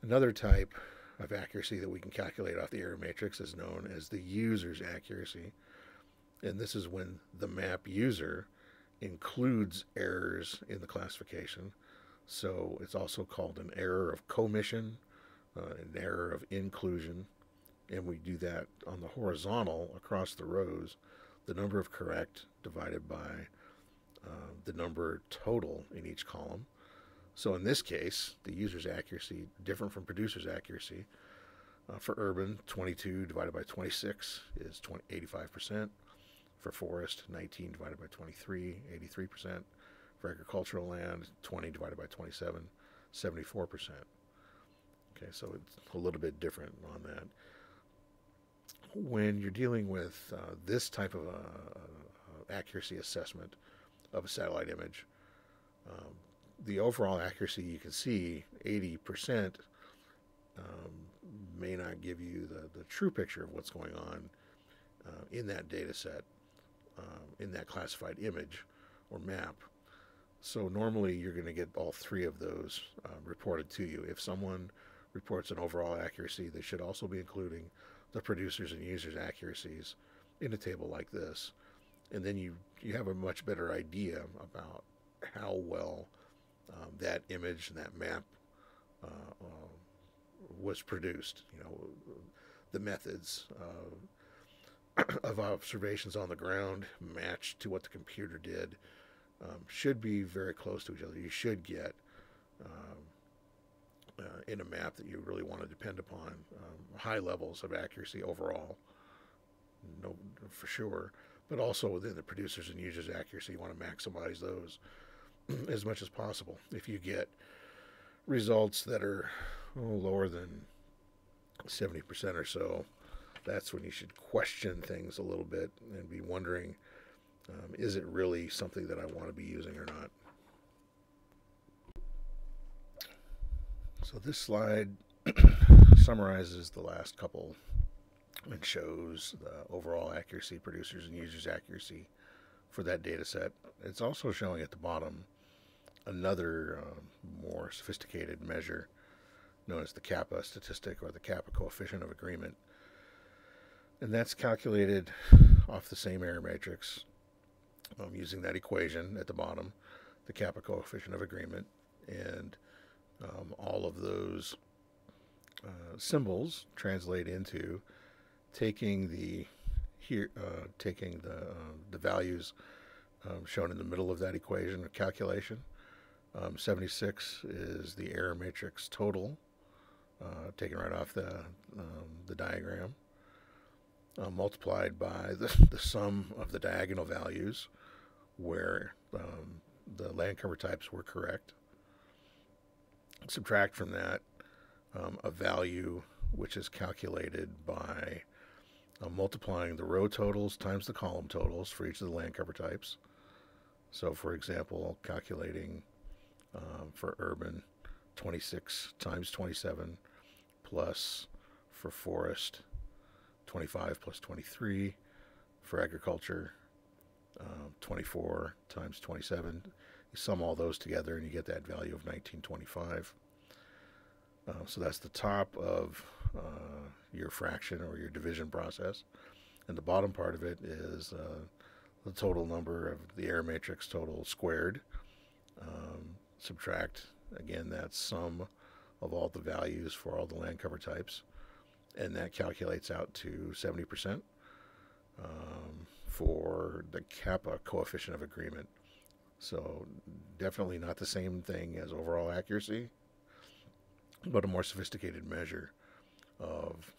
Another type of accuracy that we can calculate off the error matrix is known as the user's accuracy. And this is when the map user includes errors in the classification. So it's also called an error of commission, an error of inclusion. And we do that on the horizontal across the rows, the number of correct divided by the number total in each column. So in this case, the user's accuracy, different from producer's accuracy. For urban, 22 divided by 26 is 85%. For forest, 19 divided by 23, 83%. For agricultural land, 20 divided by 27, 74%. Okay, so it's a little bit different on that. When you're dealing with this type of accuracy assessment of a satellite image, um, the overall accuracy you can see, 80%, may not give you the true picture of what's going on in that data set, in that classified image or map. So normally you're going to get all three of those reported to you. If someone reports an overall accuracy, they should also be including the producers and users accuracies in a table like this. And then you have a much better idea about how well that image and that map was produced. You know, the methods of observations on the ground matched to what the computer did should be very close to each other. You should get in a map that you really want to depend upon high levels of accuracy overall, no, for sure, but also within the producers and users accuracy, you want to maximize those as much as possible. If you get results that are lower than 70% or so, that's when you should question things a little bit and be wondering, is it really something that I want to be using or not? So this slide summarizes the last couple and shows the overall accuracy, producers and users accuracy for that data set. It's also showing at the bottom another more sophisticated measure known as the kappa statistic or the kappa coefficient of agreement. And that's calculated off the same error matrix using that equation at the bottom, the kappa coefficient of agreement. And all of those symbols translate into taking the values shown in the middle of that equation or calculation. 76 is the error matrix total, taken right off the diagram, multiplied by the sum of the diagonal values where the land cover types were correct. Subtract from that a value which is calculated by multiplying the row totals times the column totals for each of the land cover types. So, for example, calculating for urban 26 times 27 plus for forest 25 plus 23, for agriculture 24 times 27. You sum all those together and you get that value of 1925. So that's the top of your fraction or your division process. And the bottom part of it is the total number of the error matrix total squared. Subtract, again, that sum of all the values for all the land cover types. And that calculates out to 70% for the kappa coefficient of agreement. So definitely not the same thing as overall accuracy, but a more sophisticated measure of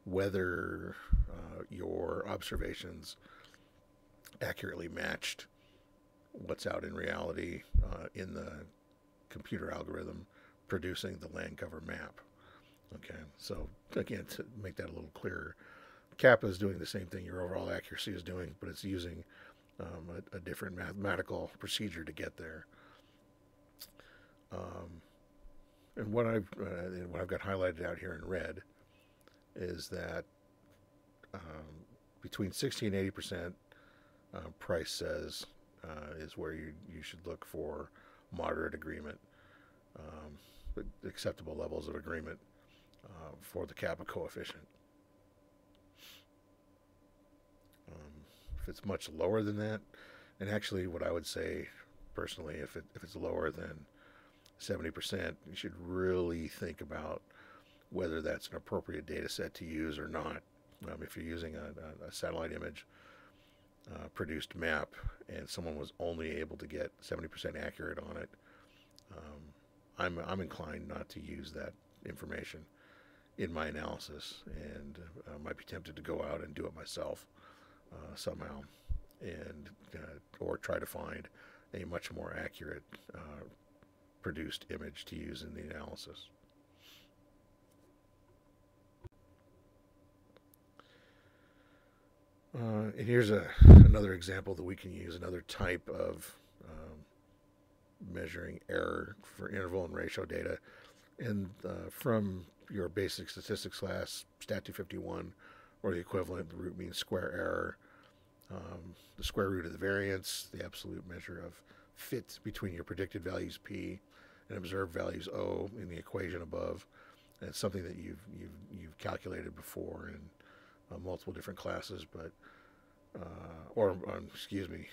whether your observations accurately matched what's out in reality in the computer algorithm producing the land cover map. Okay, so again, to make that a little clearer, kappa is doing the same thing your overall accuracy is doing, but it's using a different mathematical procedure to get there. And what I've got highlighted out here in red is that between 60 and 80%, Price says is where you should look for moderate agreement. acceptable levels of agreement for the kappa coefficient. If it's much lower than that, and actually what I would say personally, if it's lower than 70%, you should really think about whether that's an appropriate data set to use or not. If you're using a satellite image produced map and someone was only able to get 70% accurate on it, I'm inclined not to use that information in my analysis, and might be tempted to go out and do it myself somehow, and or try to find a much more accurate produced image to use in the analysis. And here's another example that we can use, another type of measuring error for interval and ratio data. And from your basic statistics class, Stat 251, or the equivalent, the root mean square error, the square root of the variance, the absolute measure of fit between your predicted values P and observed values O in the equation above. And it's something that you've calculated before in multiple different classes, but excuse me,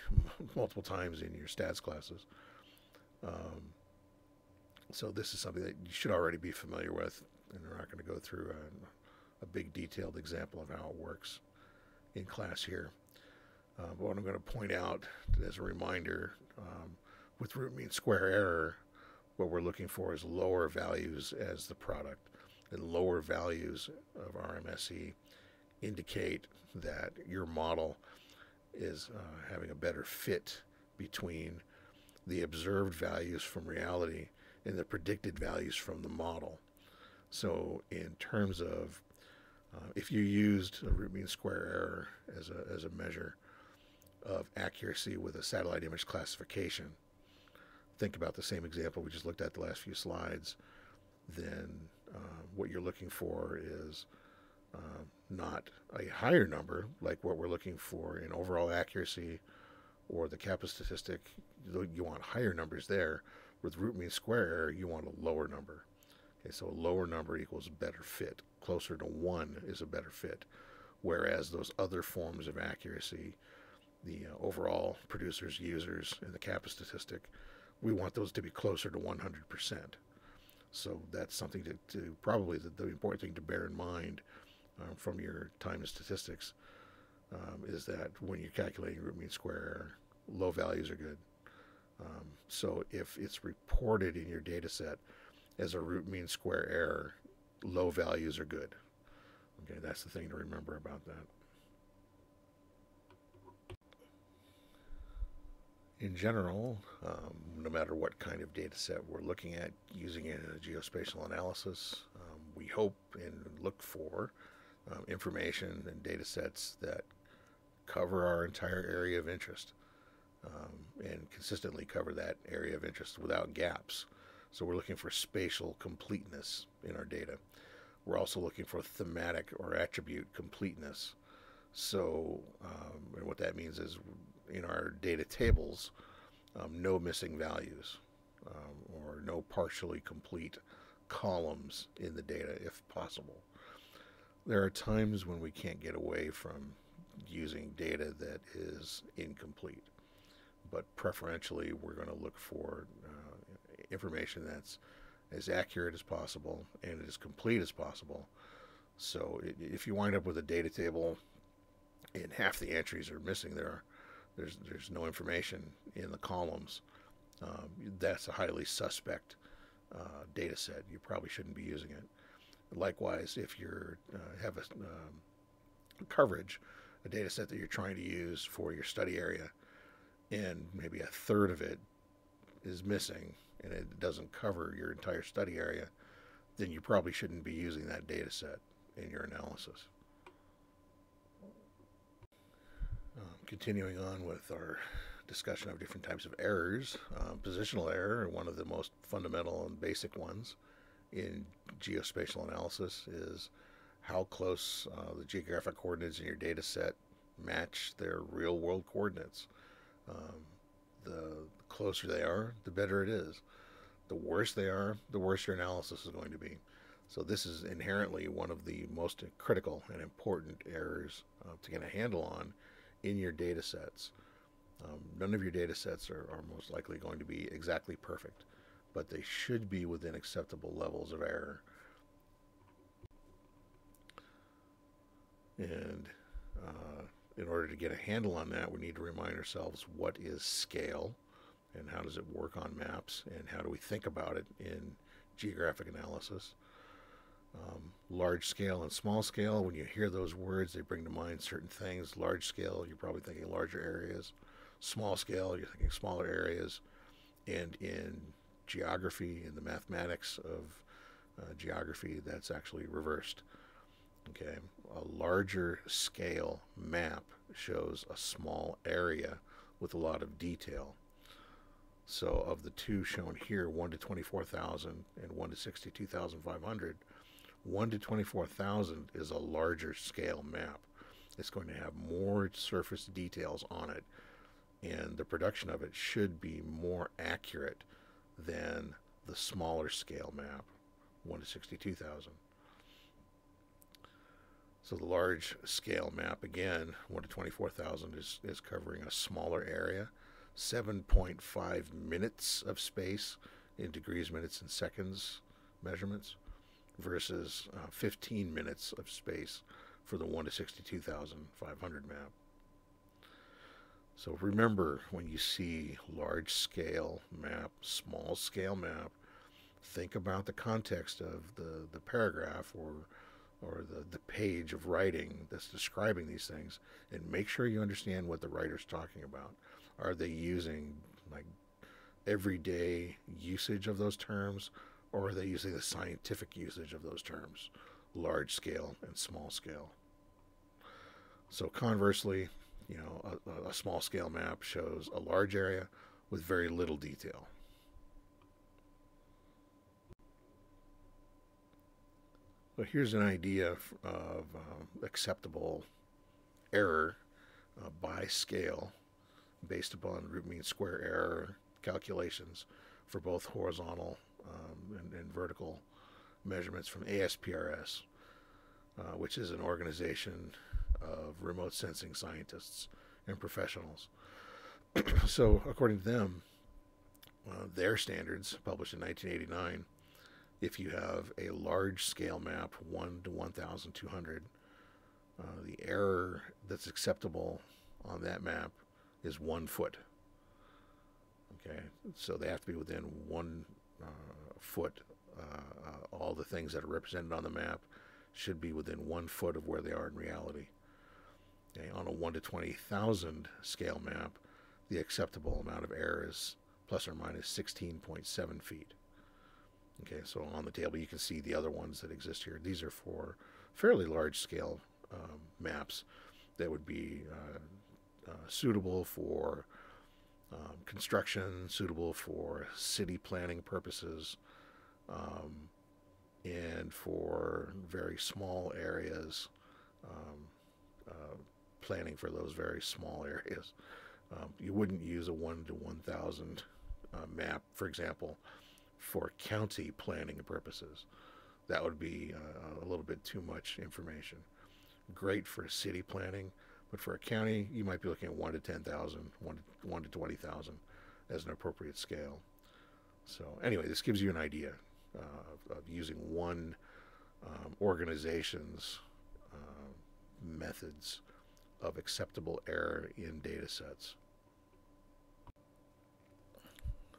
multiple times in your stats classes. So this is something that you should already be familiar with, and we're not going to go through a big detailed example of how it works in class here. But what I'm going to point out as a reminder, with root mean square error, what we're looking for is lower values as the product, and lower values of RMSE indicate that your model is having a better fit between the observed values from reality and the predicted values from the model. So in terms of if you used a root mean square error as a measure of accuracy with a satellite image classification, think about the same example we just looked at the last few slides, then what you're looking for is not a higher number like what we're looking for in overall accuracy or the kappa statistic. You want higher numbers there. With root mean square error, you want a lower number. Okay, so a lower number equals better fit. Closer to 1 is a better fit. Whereas those other forms of accuracy, the overall producers, users, and the kappa statistic, we want those to be closer to 100%. So that's something to probably the important thing to bear in mind from your time in statistics, is that when you're calculating root mean square error, low values are good. So if it's reported in your data set as a root mean square error, low values are good. Okay, that's the thing to remember about that. In general, no matter what kind of data set we're looking at using it in a geospatial analysis, we hope and look for information and data sets that cover our entire area of interest, and consistently cover that area of interest without gaps. So we're looking for spatial completeness in our data. We're also looking for thematic or attribute completeness. So and what that means is in our data tables, no missing values, or no partially complete columns in the data if possible. There are times when we can't get away from using data that is incomplete, but preferentially we're going to look for information that's as accurate as possible and as complete as possible. So if you wind up with a data table and half the entries are missing, there's no information in the columns, that's a highly suspect data set. You probably shouldn't be using it. Likewise, if you have a coverage, a data set that you're trying to use for your study area, and maybe a third of it is missing and it doesn't cover your entire study area, then you probably shouldn't be using that data set in your analysis. Continuing on with our discussion of different types of errors, positional error, one of the most fundamental and basic ones in geospatial analysis, is how close the geographic coordinates in your data set match their real world coordinates. The closer they are, the better it is. The worse they are, the worse your analysis is going to be. So this is inherently one of the most critical and important errors to get a handle on in your data sets. None of your data sets are most likely going to be exactly perfect, but they should be within acceptable levels of error. And in order to get a handle on that, we need to remind ourselves what is scale and how does it work on maps and how do we think about it in geographic analysis. Large scale and small scale, when you hear those words, they bring to mind certain things. Large scale, you're probably thinking larger areas. Small scale, you're thinking smaller areas. And in geography, in the mathematics of geography, that's actually reversed. Okay, a larger scale map shows a small area with a lot of detail. So of the two shown here, 1 to 24,000 and 1 to 62,500, 1 to 24,000 is a larger scale map. It's going to have more surface details on it, and the production of it should be more accurate than the smaller scale map, 1 to 62,000. So the large scale map, again, 1 to 24,000 is covering a smaller area, 7.5 minutes of space in degrees, minutes, and seconds measurements versus 15 minutes of space for the 1 to 62,500 map. So remember, when you see large scale map, small scale map, think about the context of the paragraph or the page of writing that's describing these things, and make sure you understand what the writer's talking about. Are they using like everyday usage of those terms, or are they using the scientific usage of those terms, large scale and small scale? So conversely, you know, a small scale map shows a large area with very little detail. But here's an idea of acceptable error by scale based upon root mean square error calculations for both horizontal and vertical measurements from ASPRS, which is an organization of remote sensing scientists and professionals. So according to them, their standards, published in 1989, if you have a large scale map, 1 to 1,200, the error that's acceptable on that map is 1 foot. Okay, so they have to be within 1 foot. All the things that are represented on the map should be within 1 foot of where they are in reality. Okay, on a 1 to 20,000 scale map, the acceptable amount of error is plus or minus 16.7 feet. Okay, so on the table you can see the other ones that exist here. These are for fairly large scale maps that would be suitable for construction, suitable for city planning purposes, and for very small areas, planning for those very small areas. You wouldn't use a 1 to 1,000 map, for example, for county planning purposes. That would be a little bit too much information. Great for city planning, but for a county, you might be looking at 1 to 10,000, 1 to 20,000 as an appropriate scale. So anyway, this gives you an idea of using one organization's methods of acceptable error in data sets.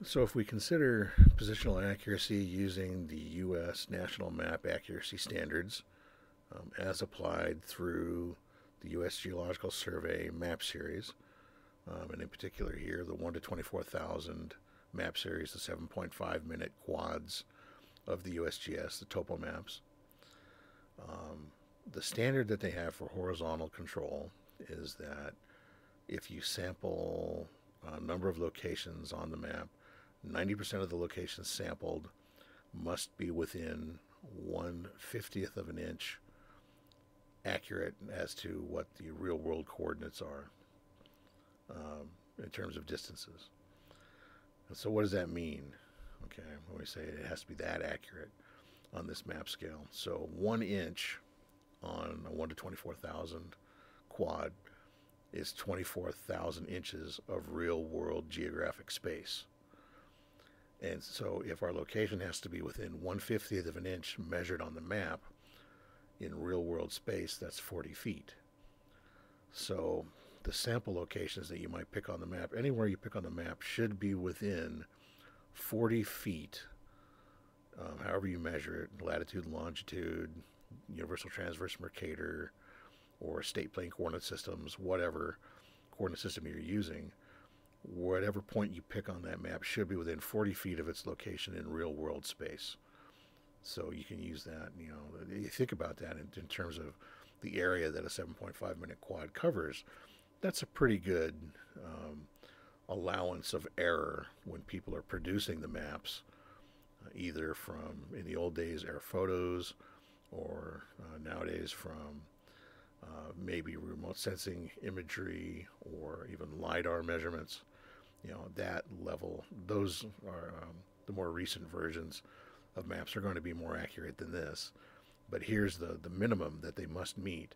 So if we consider positional accuracy using the U.S. National Map Accuracy Standards as applied through the U.S. Geological Survey map series, and in particular here the 1 to 24,000 map series, the 7.5 minute quads of the USGS, the topo maps, the standard that they have for horizontal control is that if you sample a number of locations on the map, 90% of the locations sampled must be within 1/50th of an inch accurate as to what the real world coordinates are in terms of distances. And so what does that mean? Okay, when we say it has to be that accurate on this map scale. So 1 inch on a 1 to 24,000 quad is 24,000 inches of real world geographic space. And so if our location has to be within 1/50th of an inch measured on the map in real world space, that's 40 feet. So the sample locations that you might pick on the map, anywhere you pick on the map, should be within 40 feet, however you measure it, latitude, longitude, universal transverse Mercator, or state plane coordinate systems, whatever coordinate system you're using, whatever point you pick on that map should be within 40 feet of its location in real world space. So you can use that, you think about that in terms of the area that a 7.5 minute quad covers. That's a pretty good allowance of error when people are producing the maps, either from, in the old days, air photos, or nowadays from maybe remote sensing imagery or even LiDAR measurements. That level, those are the more recent versions of maps are going to be more accurate than this. But here's the minimum that they must meet,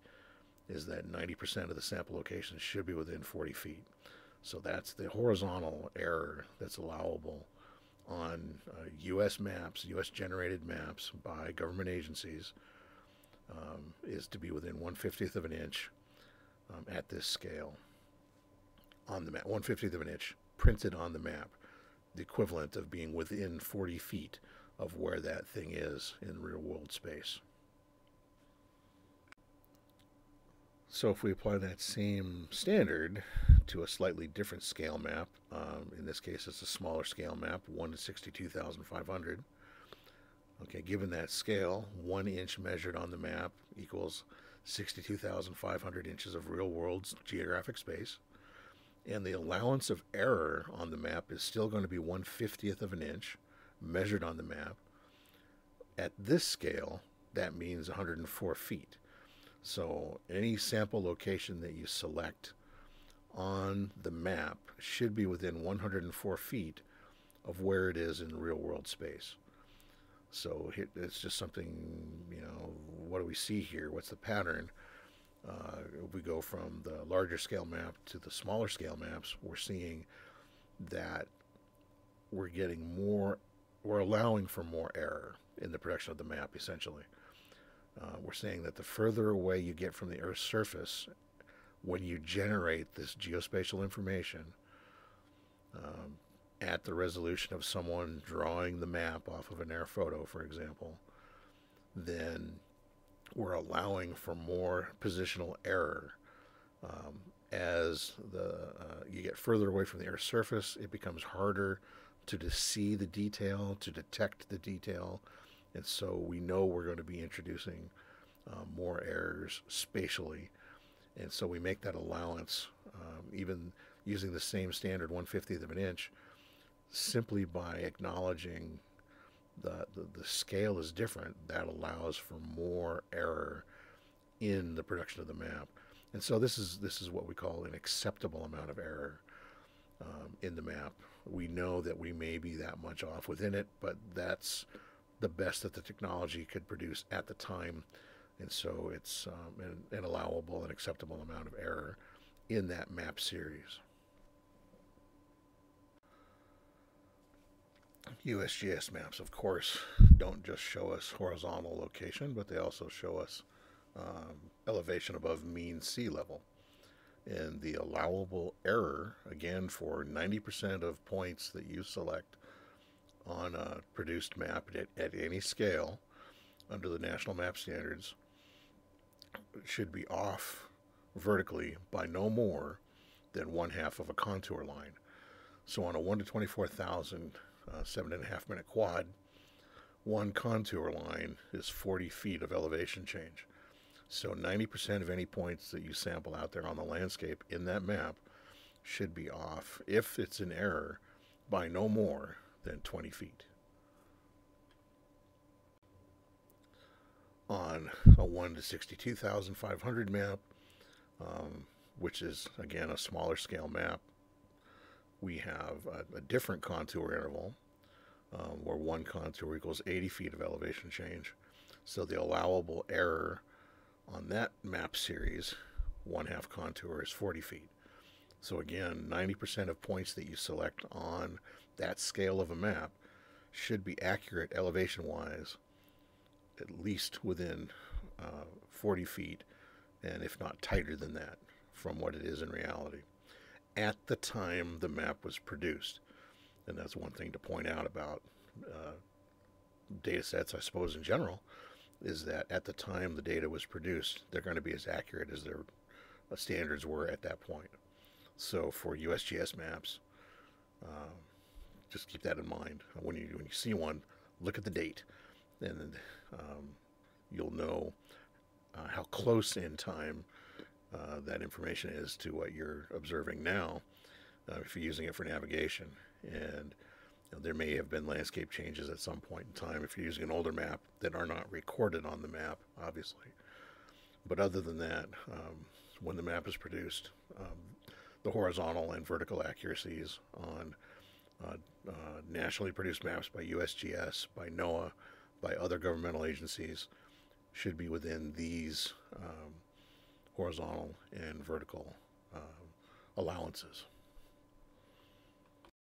is that 90% of the sample locations should be within 40 feet. So that's the horizontal error that's allowable on U.S. maps, U.S. generated maps by government agencies, is to be within 1/50th of an inch at this scale on the map. 1/50th of an inch printed on the map, the equivalent of being within 40 feet of where that thing is in real world space. So if we apply that same standard to a slightly different scale map, in this case it's a smaller scale map, 1 to 62,500. Okay, given that scale, 1 inch measured on the map equals 62,500 inches of real world geographic space. And the allowance of error on the map is still going to be 1/50th of an inch measured on the map. At this scale, that means 104 feet. So any sample location that you select on the map should be within 104 feet of where it is in real world space. So it's just something, what do we see here? What's the pattern? If we go from the larger scale map to the smaller scale maps, we're seeing that we're allowing for more error in the production of the map, essentially. We're saying that the further away you get from the Earth's surface when you generate this geospatial information at the resolution of someone drawing the map off of an air photo, for example, then we're allowing for more positional error. As you get further away from the Earth's surface, it becomes harder to see the detail, to detect the detail, and so we know we're going to be introducing more errors spatially, and so we make that allowance, even using the same standard 1/50th of an inch, simply by acknowledging the scale is different. That allows for more error in the production of the map. And so this is what we call an acceptable amount of error in the map. We know that we may be that much off within it, but that's the best that the technology could produce at the time. And so it's an allowable and acceptable amount of error in that map series. USGS maps, of course, don't just show us horizontal location, but they also show us elevation above mean sea level. And the allowable error, again, for 90% of points that you select on a produced map at any scale under the national map standards, should be off vertically by no more than 1/2 of a contour line. So on a 1 to 24,000 7.5 minute quad, one contour line is 40 feet of elevation change. So 90% of any points that you sample out there on the landscape in that map should be off, if it's an error, by no more than 20 feet. On a 1 to 62,500 map, which is, again, a smaller scale map, we have a different contour interval, where one contour equals 80 feet of elevation change. So the allowable error on that map series, 1/2 contour, is 40 feet. So again, 90% of points that you select on that scale of a map should be accurate elevation-wise, at least within 40 feet, and if not tighter than that from what it is in reality at the time the map was produced. And that's one thing to point out about data sets, I suppose, in general, is that at the time the data was produced, they're going to be as accurate as their standards were at that point. So for USGS maps, just keep that in mind. When you see one, look at the date, and you'll know how close in time that information is to what you're observing now, if you're using it for navigation. And there may have been landscape changes at some point in time if you're using an older map that are not recorded on the map, obviously. But other than that, when the map is produced, the horizontal and vertical accuracies on nationally produced maps by USGS, by NOAA, by other governmental agencies should be within these horizontal and vertical allowances.